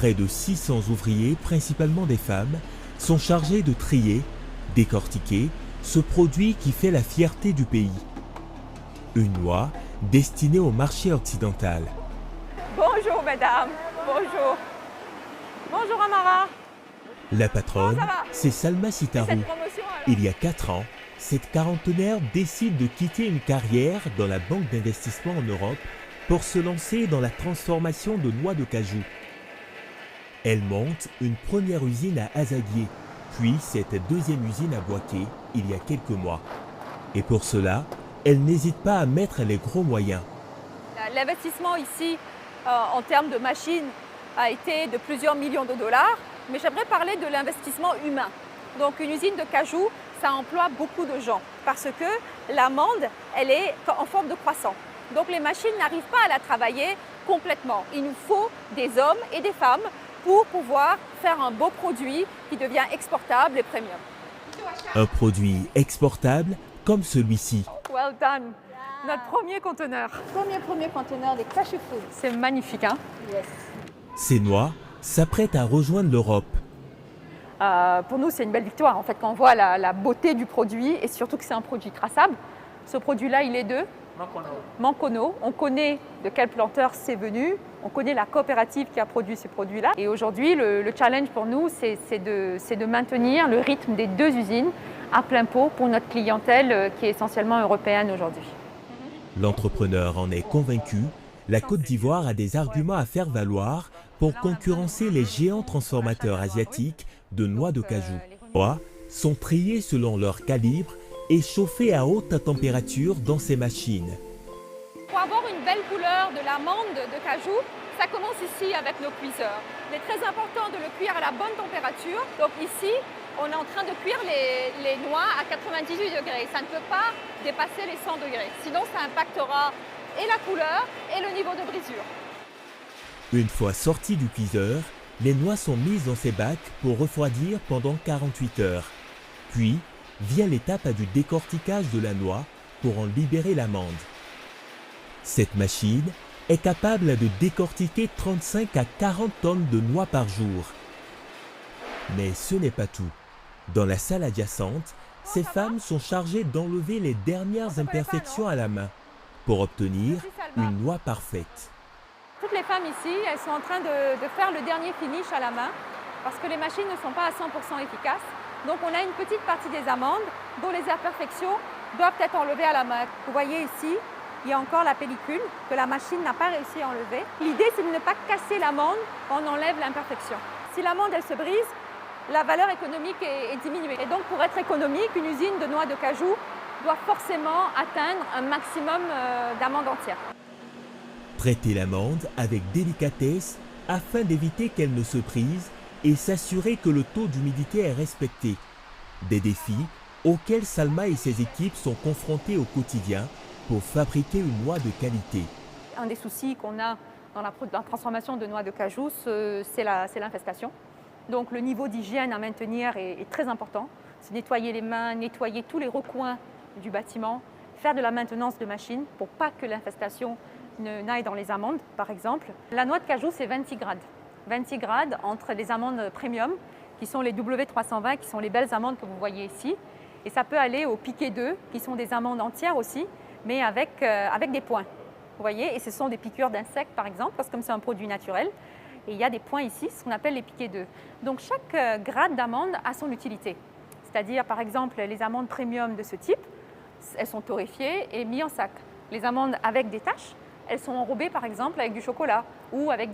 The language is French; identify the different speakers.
Speaker 1: Près de 600 ouvriers, principalement des femmes, sont chargés de trier, décortiquer ce produit qui fait la fierté du pays. Une noix destinée au marché occidental.
Speaker 2: Bonjour mesdames, bonjour. Bonjour Amara.
Speaker 1: La patronne,
Speaker 2: Comment ça va?
Speaker 1: c'est Salma Sitarou.
Speaker 2: Cette promotion, alors
Speaker 1: Il y a 4 ans, cette quarantenaire décide de quitter une carrière dans la banque d'investissement en Europe pour se lancer dans la transformation de noix de cajou. Elle monte une première usine à Azaguier, puis cette deuxième usine à Boaké il y a quelques mois. Et pour cela, elle n'hésite pas à mettre les gros moyens.
Speaker 2: L'investissement ici en termes de machines a été de plusieurs millions de dollars, mais j'aimerais parler de l'investissement humain. Donc une usine de cajou, ça emploie beaucoup de gens parce que l'amande, elle est en forme de croissant. Donc les machines n'arrivent pas à la travailler complètement. Il nous faut des hommes et des femmes pour pouvoir faire un beau produit qui devient exportable et premium.
Speaker 1: Un produit exportable comme celui-ci.
Speaker 2: Well done. Notre premier conteneur. Premier conteneur des cashew fruits. C'est magnifique, hein? Yes.
Speaker 1: Ces noix s'apprêtent à rejoindre l'Europe.
Speaker 2: Pour nous, c'est une belle victoire en fait quand on voit la beauté du produit et surtout que c'est un produit traçable. Ce produit-là, il est de Mancono. On connaît de quel planteur c'est venu, on connaît la coopérative qui a produit ces produits-là. Et aujourd'hui, le challenge pour nous, c'est de maintenir le rythme des 2 usines à plein pot pour notre clientèle qui est essentiellement européenne aujourd'hui.
Speaker 1: L'entrepreneur en est convaincu, la Côte d'Ivoire a des arguments à faire valoir pour concurrencer les géants transformateurs asiatiques de noix de cajou. Les noix sont triées selon leur calibre et chauffées à haute température dans ces machines.
Speaker 2: Pour avoir une belle couleur de l'amande de cajou, ça commence ici avec nos cuiseurs. Il est très important de le cuire à la bonne température. Donc ici, on est en train de cuire les noix à 98 degrés. Ça ne peut pas dépasser les 100 degrés. Sinon, ça impactera et la couleur et le niveau de brisure.
Speaker 1: Une fois sorties du cuiseur, les noix sont mises dans ces bacs pour refroidir pendant 48 heures. Puis, vient l'étape du décortiquage de la noix pour en libérer l'amande. Cette machine est capable de décortiquer 35 à 40 tonnes de noix par jour. Mais ce n'est pas tout. Dans la salle adjacente, ces femmes sont chargées d'enlever les dernières imperfections à la main pour obtenir une noix parfaite.
Speaker 2: Toutes les femmes ici, elles sont en train de faire le dernier finish à la main parce que les machines ne sont pas à 100% efficaces. Donc on a une petite partie des amandes dont les imperfections doivent être enlevées à la main. Vous voyez ici, il y a encore la pellicule que la machine n'a pas réussi à enlever. L'idée, c'est de ne pas casser l'amande quand on enlève l'imperfection. Si l'amande, elle se brise, la valeur économique est diminuée. Et donc pour être économique, une usine de noix de cajou doit forcément atteindre un maximum d'amandes entières.
Speaker 1: Traiter l'amande avec délicatesse afin d'éviter qu'elle ne se brise et s'assurer que le taux d'humidité est respecté. Des défis auxquels Salma et ses équipes sont confrontés au quotidien pour fabriquer une noix de qualité.
Speaker 2: Un des soucis qu'on a dans la transformation de noix de cajou, c'est l'infestation. Donc le niveau d'hygiène à maintenir est très important. C'est nettoyer les mains, nettoyer tous les recoins du bâtiment, faire de la maintenance de machines pour pas que l'infestation n'aille dans les amandes, par exemple. La noix de cajou, c'est 26 grades. 26 grades entre les amandes premium, qui sont les W320, qui sont les belles amandes que vous voyez ici. Et ça peut aller au piquet 2, qui sont des amandes entières aussi, mais avec des points. Vous voyez, et ce sont des piqûres d'insectes, par exemple, parce que comme c'est un produit naturel. Et il y a des points ici, ce qu'on appelle les piquets 2. Donc chaque grade d'amande a son utilité. C'est-à-dire, par exemple, les amandes premium de ce type, elles sont torréfiées et mises en sac. Les amandes avec des taches, elles sont enrobées, par exemple, avec du chocolat ou avec